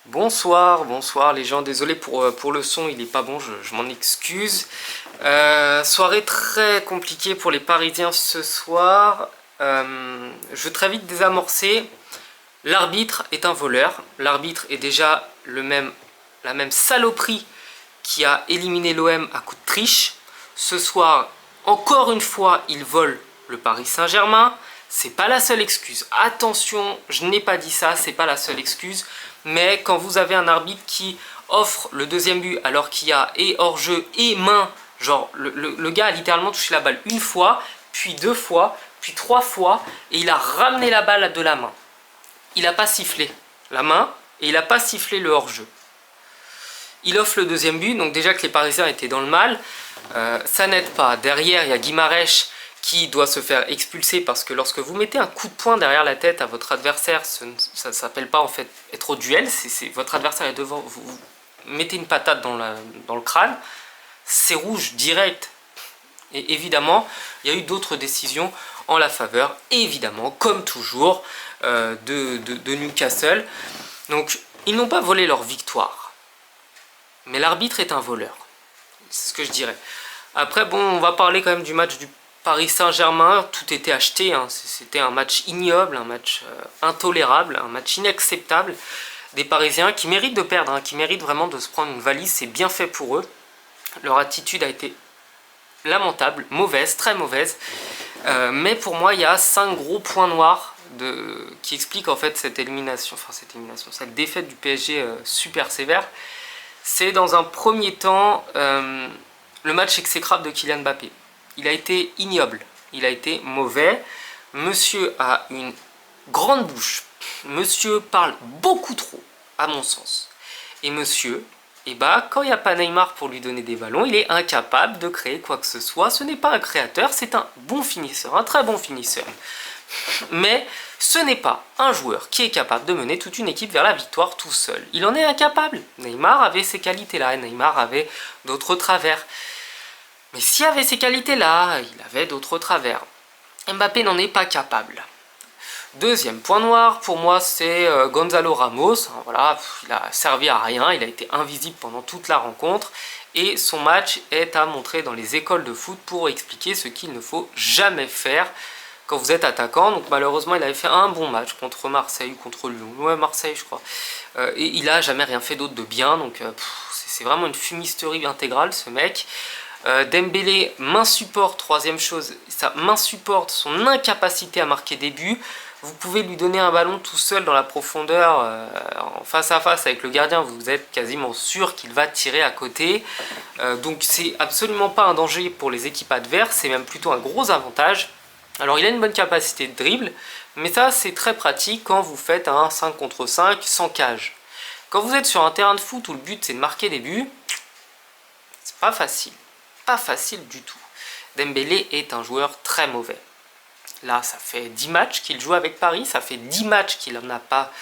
Bonsoir les gens, désolé pour le son, il est pas bon, je m'en excuse. Soirée très compliquée pour les Parisiens ce soir. Je veux très vite désamorcer. L'arbitre est un voleur. L'arbitre est déjà la même saloperie qui a éliminé l'OM à coup de triche. Ce soir, encore une fois, il vole le Paris Saint-Germain. C'est pas la seule excuse. Attention, je n'ai pas dit ça, c'est pas la seule excuse. Mais quand vous avez un arbitre qui offre le deuxième but alors qu'il y a et hors-jeu et main, genre le gars a littéralement touché la balle une fois, puis deux fois, puis trois fois, et il a ramené la balle de la main. Il n'a pas sifflé la main et il n'a pas sifflé le hors-jeu. Il offre le deuxième but, donc déjà que les Parisiens étaient dans le mal, ça n'aide pas. Derrière, il y a Guimarães qui doit se faire expulser parce que lorsque vous mettez un coup de poing derrière la tête à votre adversaire, ça ne s'appelle pas en fait être au duel, votre adversaire est devant, vous mettez une patate dans le crâne, c'est rouge direct. Et évidemment, il y a eu d'autres décisions en la faveur, évidemment, comme toujours, de Newcastle. Donc, ils n'ont pas volé leur victoire. Mais l'arbitre est un voleur. C'est ce que je dirais. Après, bon, on va parler quand même du match du Paris Saint-Germain. Tout était acheté. Hein. C'était un match ignoble, un match intolérable, un match inacceptable. Des Parisiens qui méritent de perdre, hein, qui méritent vraiment de se prendre une valise. C'est bien fait pour eux. Leur attitude a été lamentable, mauvaise, très mauvaise. Mais pour moi, il y a 5 gros points noirs qui expliquent en fait cette cette défaite du PSG super sévère. C'est dans un premier temps le match exécrable de Kylian Mbappé. Il a été ignoble, il a été mauvais. Monsieur a une grande bouche. Monsieur parle beaucoup trop, à mon sens. Et monsieur, quand il n'y a pas Neymar pour lui donner des ballons, il est incapable de créer quoi que ce soit. Ce n'est pas un créateur, c'est un bon finisseur, un très bon finisseur. Mais ce n'est pas un joueur qui est capable de mener toute une équipe vers la victoire tout seul. Il en est incapable. Neymar avait ces qualités-là, Neymar avait d'autres travers. Mais s'il avait ces qualités-là, il avait d'autres travers. Mbappé n'en est pas capable. Deuxième point noir, pour moi, c'est Gonzalo Ramos. Voilà, il a servi à rien, il a été invisible pendant toute la rencontre. Et son match est à montrer dans les écoles de foot pour expliquer ce qu'il ne faut jamais faire quand vous êtes attaquant. Donc malheureusement, il avait fait un bon match contre Marseille ou contre Lyon. Ouais, Marseille, je crois. Et il a jamais rien fait d'autre de bien. Donc c'est vraiment une fumisterie intégrale, ce mec. Dembélé m'insupporte, troisième chose, ça m'insupporte son incapacité à marquer des buts. Vous pouvez lui donner un ballon tout seul dans la profondeur, en face à face avec le gardien, vous êtes quasiment sûr qu'il va tirer à côté. Donc c'est absolument pas un danger pour les équipes adverses, c'est même plutôt un gros avantage. Alors il a une bonne capacité de dribble, mais ça c'est très pratique quand vous faites un 5 contre 5 sans cage. Quand vous êtes sur un terrain de foot où le but c'est de marquer des buts, c'est pas facile. Pas facile du tout. Dembélé est un joueur très mauvais. Là, ça fait 10 matchs qu'il joue avec Paris, ça fait 10 matchs qu'il n'en a pas...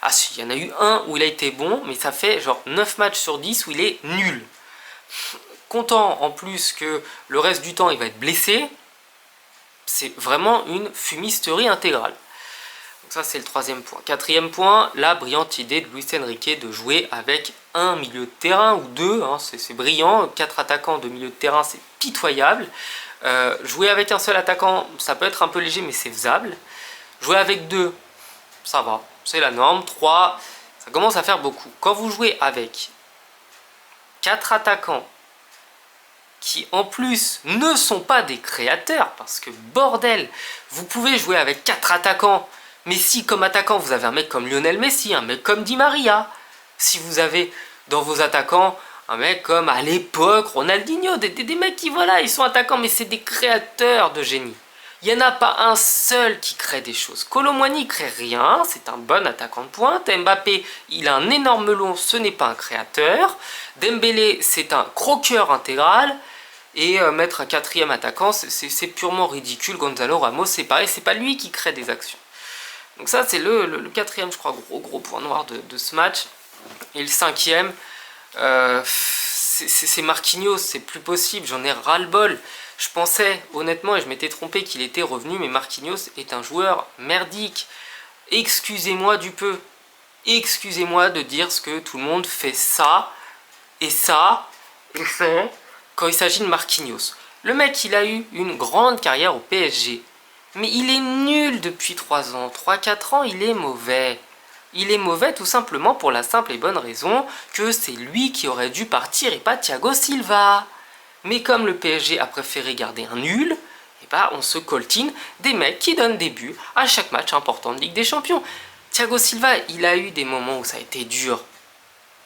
Ah si, il y en a eu un où il a été bon, mais ça fait genre 9 matchs sur 10 où il est nul. Comptant en plus que le reste du temps il va être blessé, c'est vraiment une fumisterie intégrale. Donc ça c'est le troisième point. Quatrième point, la brillante idée de Luis Enrique de jouer avec un milieu de terrain ou deux, hein, c'est brillant. 4 attaquants de milieu de terrain, c'est pitoyable. Jouer avec un seul attaquant, ça peut être un peu léger, mais c'est faisable. Jouer avec deux, ça va, c'est la norme. 3, ça commence à faire beaucoup. Quand vous jouez avec 4 attaquants qui en plus ne sont pas des créateurs, parce que bordel, vous pouvez jouer avec 4 attaquants, mais si comme attaquant vous avez un mec comme Lionel Messi, un mec comme Di Maria, si vous avez dans vos attaquants un mec comme à l'époque Ronaldinho, des mecs qui voilà, ils sont attaquants mais c'est des créateurs de génie. Il n'y en a pas un seul qui crée des choses. Kolo Muani crée rien, c'est un bon attaquant de pointe. Mbappé, il a un énorme melon, ce n'est pas un créateur. Dembélé, c'est un croqueur intégral. Et mettre un quatrième attaquant, c'est purement ridicule. Gonzalo Ramos, c'est pareil, c'est pas lui qui crée des actions. Donc ça, c'est le quatrième, je crois, gros point noir de ce match. Et le cinquième, c'est Marquinhos, c'est plus possible, j'en ai ras-le-bol. Je pensais, honnêtement, et je m'étais trompé qu'il était revenu, mais Marquinhos est un joueur merdique. Excusez-moi du peu. excusez-moi de dire ce que tout le monde fait ça, et ça, et ça, quand il s'agit de Marquinhos. Le mec, il a eu une grande carrière au PSG. Mais il est nul depuis 3 ans. 3-4 ans, il est mauvais. Il est mauvais tout simplement pour la simple et bonne raison que c'est lui qui aurait dû partir et pas Thiago Silva. Mais comme le PSG a préféré garder un nul, et bah on se coltine des mecs qui donnent des buts à chaque match important de Ligue des Champions. Thiago Silva, il a eu des moments où ça a été dur.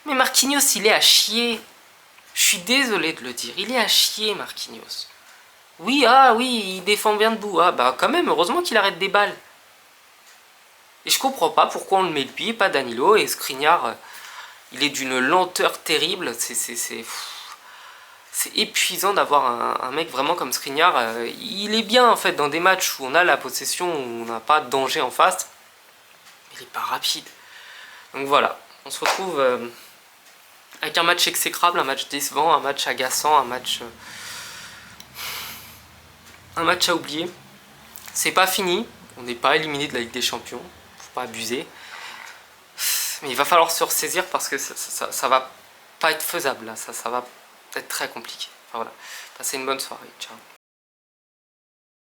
Mais Marquinhos, il est à chier. Je suis désolé de le dire, il est à chier Marquinhos. Oui, ah oui, il défend bien debout. Ah bah quand même, heureusement qu'il arrête des balles. Et je comprends pas pourquoi on le met lui et pas Danilo. Et Skriniar, il est d'une lenteur terrible. C'est épuisant d'avoir un mec vraiment comme Skriniar. Il est bien en fait dans des matchs où on a la possession, où on n'a pas de danger en face. Mais il est pas rapide. Donc voilà, on se retrouve avec un match exécrable, un match décevant, un match agaçant, un match à oublier. C'est pas fini, on n'est pas éliminé de la Ligue des Champions, faut pas abuser. Mais il va falloir se ressaisir parce que ça va pas être faisable là, ça va être très compliqué. Enfin voilà, passez une bonne soirée, ciao.